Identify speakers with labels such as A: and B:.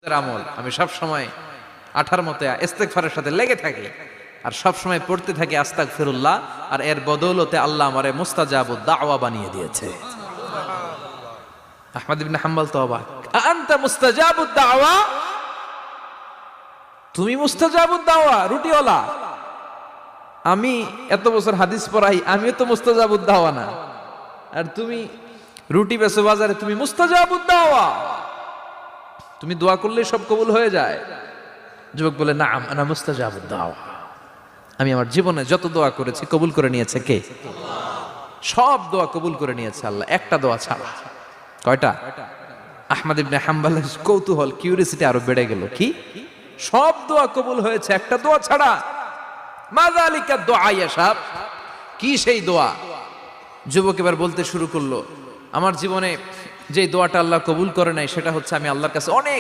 A: আমল আমি সব সময় আঠার মতে ইস্তেগফারের সাথে লেগে থাকি আর সব সময় পড়তে থাকি আস্তাগফিরুল্লাহ, আর এর বদৌলতে আল্লাহ আমারে মুস্তাজাবুদ দাওয়া বানিয়ে দিয়েছে। আহমদ ইবনে হাম্বল তো অবাক, আনতা মুস্তাজাবুদ দাওয়া, তুমি মুস্তাজাবুদ দাওয়া রুটিওয়ালা। আমি এত বছর হাদিস পড়াই, আমিও তো মুস্তাজাবুদ দাওয়া না, আর তুমি রুটি বেচো বাজারে, তুমি মুস্তাজাবুদ দাওয়া, তুমি দোয়া করলে সব কবুল হয়ে যায়। যুবক বলে, না আনা মুস্তাজাবুদ দাওয়া, আমি আমার জীবনে যত দোয়া করেছি কবুল করে নিয়েছে কে? সব দোয়া কবুল করে নিয়েছে আল্লাহ, একটা দোয়া ছাড়া। কয়টা? আহমদ ইবনে হাম্বলের কৌতূহল, কিউরিসিটি আরো বেড়ে গেল। কি? সব দোয়া কবুল হয়েছে, একটা দোয়া ছাড়া। মাযালিকা দোয়া ইয়া সাহেব, কি সেই দোয়া? যুবক এবার বলতে শুরু করলো, আমার জীবনে যে দোয়াটা আল্লাহ কবুল করে নাই সেটা হচ্ছে আমি আল্লাহর কাছে অনেক